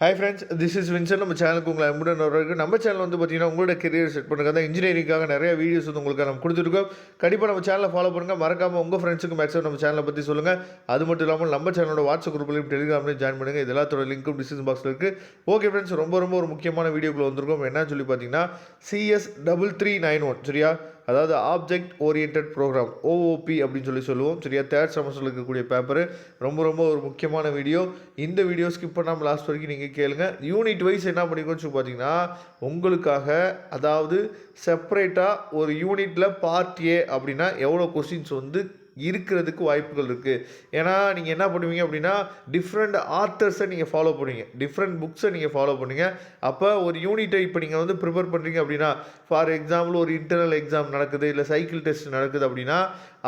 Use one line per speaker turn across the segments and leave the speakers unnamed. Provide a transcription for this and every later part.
Hi friends, this is Vinson. நம்ம சேனலுக்கு உங்களை அன்புடன் வரவேற்கிறேன். நம்ம சேனல் வந்து பார்த்தீங்கன்னா உங்களோட கெரியர் செட் பண்ணுறது தான் இன்ஜினியரிங்காக நிறைய வீடியோஸ் வந்து உங்களுக்கு நம்ம கொடுத்துருக்கோம். கண்டிப்பாக நம்ம சேனலை ஃபாலோ பண்ணுங்கள். மறக்காமல் உங்கள் ஃப்ரெண்ட்ஸுக்கு மேக்ஸிமம் நம்ம சேனலை பற்றி சொல்லுங்கள். அது மட்டும் இல்லாமல் நம்ம சேனலோட வாட்ஸ்அப் குரூப்லையும் டெலிகிராம்லையும் ஜாயின் பண்ணுங்கள். இது எல்லாத்தோட லிங்க்கும் டிஸ்கிரிப்ஷன் பாக்ஸில் இருக்குது. ஓகே ஃப்ரெண்ட்ஸ், ரொம்ப ஒரு முக்கியமான வீடியோக்குள்ள வந்திருக்கோம். என்னன்னு சொல்லி பார்த்தீங்கன்னா CS3391 சரியா, அதாவது ஆப்ஜெக்ட் ஓரியன்ட் ப்ரோக்ராம் OOP அப்படின்னு சொல்லுவோம் சரியா. தேர்ட் செமஸ்டரில் இருக்கக்கூடிய பேப்பரு ரொம்ப ஒரு முக்கியமான வீடியோ. இந்த வீடியோ ஸ்கிப் பண்ணாமல் லாஸ்ட் வரைக்கும் நீங்கள் கேளுங்க. யூனிட் வைஸ் என்ன பண்ணிக்கோன்னு பார்த்தீங்கன்னா உங்களுக்காக, அதாவது செப்பரேட்டாக ஒரு யூனிட்டில் பார்ட் ஏ அப்படின்னா எவ்வளோ கொஸ்டின்ஸ் வந்து இருக்கிறதுக்கு வாய்ப்புகள் இருக்குது. ஏன்னா நீங்கள் என்ன பண்ணுவீங்க அப்படின்னா டிஃப்ரெண்ட் ஆத்தர்ஸை நீங்கள் ஃபாலோ பண்ணுவீங்க, டிஃப்ரெண்ட் புக்ஸை நீங்கள் ஃபாலோ பண்ணுவீங்க. அப்போ ஒரு யூனிட்டை இப்போ நீங்கள் வந்து ப்ரிப்பேர் பண்ணுறீங்க அப்படின்னா, ஃபார் எக்ஸாம்பிள் ஒரு இன்டர்னல் எக்ஸாம் நடக்குது, இல்லை சைக்கிள் டெஸ்ட் நடக்குது அப்படின்னா,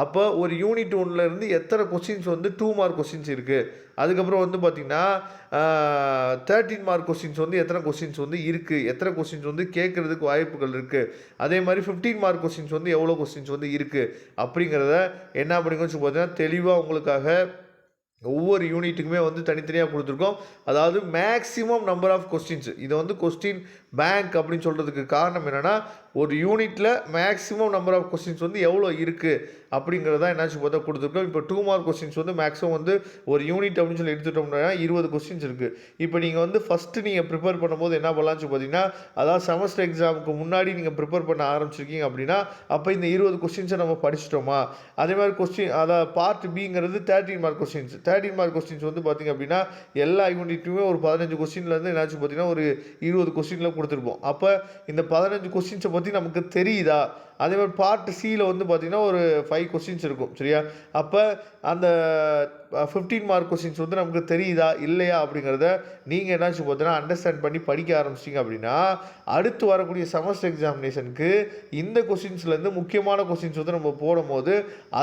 அப்போ ஒரு யூனிட் 1லேருந்து எத்தனை கொஸ்டின்ஸ் வந்து 2 மார்க் கொஸ்டின்ஸ் இருக்குது. அதுக்கப்புறம் வந்து பார்த்திங்கன்னா 13 மார்க் கொஸ்டின்ஸ் வந்து எத்தனை கொஸ்டின்ஸ் வந்து இருக்குது, எத்தனை கொஸ்டின்ஸ் வந்து கேட்குறதுக்கு வாய்ப்புகள் இருக்குது. அதே மாதிரி 15 மார்க் கொஸ்டின்ஸ் வந்து எவ்வளோ கொஸ்டின்ஸ் வந்து இருக்குது அப்படிங்கிறத என்ன பண்ணிக்கோன்னு பார்த்தீங்கன்னா தெளிவாக உங்களுக்காக ஒவ்வொரு யூனிட்டுக்குமே வந்து தனித்தனியாக கொடுத்துருக்கோம். அதாவது மேக்ஸிமம் நம்பர் ஆஃப் கொஸ்டின்ஸ். இதை வந்து கொஸ்டின் பேங்க் அப்படின்னு சொல்கிறதுக்கு காரணம் என்னென்னா, ஒரு யூனிட்டில் மேக்ஸிமம் நம்பர் ஆஃப் கொஸ்டின்ஸ் வந்து எவ்வளோ இருக்குது அப்படிங்கிறத என்னாச்சு பார்த்தா கொடுத்துருக்கோம். இப்போ 2 மார்க் கொஸ்டின்ஸ் வந்து மேக்ஸிமம் வந்து ஒரு யூனிட் அப்படின்னு சொல்லி எடுத்துட்டோம்னா 20 கொஸ்டின்ஸ் இருக்குது. இப்போ நீங்கள் வந்து ஃபஸ்ட்டு நீங்கள் ப்ரிப்பேர் பண்ணும்போது என்ன பண்ணலாம்னு பார்த்தீங்கன்னா, அதாவது செமஸ்டர் எக்ஸாமுக்கு முன்னாடி நீங்கள் ப்ரிப்பேர் பண்ண ஆரம்பிச்சிருக்கீங்க அப்படின்னா, அப்போ இந்த 20 கொஸ்டின்ஸை நம்ம படிச்சிட்டோமா. அதே மாதிரி கொஸ்டின், அதாவது பார்ட் பிங்கிறது 13 மார்க் கொஸ்டின்ஸ். 13 மார்க் கொஸ்டின்ஸ் வந்து பார்த்திங்க அப்படின்னா எல்லா யூனிட்டுமே ஒரு 15 கொஸ்டின்லேருந்து என்னாச்சு பார்த்தீங்கன்னா ஒரு 20 கொஸ்டினில் கொடுத்துருப்போம். அப்போ இந்த 15 கொஸ்டின்ஸை பற்றி நமக்கு தெரியுதா. அதே மாதிரி பார்ட் சியில் வந்து பார்த்திங்கன்னா ஒரு 5 கொஸ்டின்ஸ் இருக்கும் சரியா. அப்போ அந்த 15 மார்க் கொஸ்டின்ஸ் வந்து நமக்கு தெரியுதா இல்லையா அப்படிங்கிறத நீங்கள் என்னாச்சு பார்த்தீங்கன்னா அண்டர்ஸ்டாண்ட் பண்ணி படிக்க ஆரம்பிச்சிட்டிங்க அப்படின்னா, அடுத்து வரக்கூடிய செமஸ்டர் எக்ஸாமினேஷனுக்கு இந்த கொஸ்டின்ஸ்லேருந்து முக்கியமான கொஸ்டின்ஸ் வந்து நம்ம போடும்போது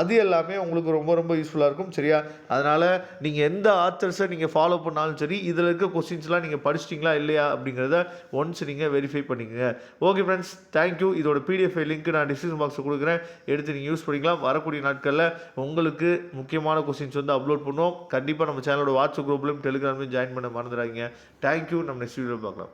அது எல்லாமே உங்களுக்கு ரொம்ப யூஸ்ஃபுல்லாக இருக்கும் சரியா. அதனால் நீங்கள் எந்த ஆத்தர்ஸை நீங்கள் ஃபாலோ பண்ணாலும் சரி, இதில் இருக்க கொஸ்டின்ஸ்லாம் நீங்கள் படிச்சிட்டிங்களா இல்லையா அப்படிங்கிறத ஒன்ஸ் நீங்கள் வெரிஃபை பண்ணிக்கோங்க. Okay friends, thank you. இதோட PDF லிங்க் நான் டிஸ்கிரிப்ஷன் பாக்ஸில் கொடுக்குறேன், எடுத்து நீங்கள் யூஸ் பண்ணிக்கலாம். வரக்கூடிய நாட்களில் உங்களுக்கு முக்கியமான கொஸ்டின்ஸ் வந்து அப்லோட் பண்ணுவோம். கண்டிப்பாக நம்ம சேனலோட வாட்ஸ்அப் குரூப்லையும் டெலிகிராம்லையும் ஜாயின் பண்ண மறந்துடாதீங்க. தேங்க்யூ. நம்ம நெக்ஸ்ட் வீடியோ பார்க்கலாம்.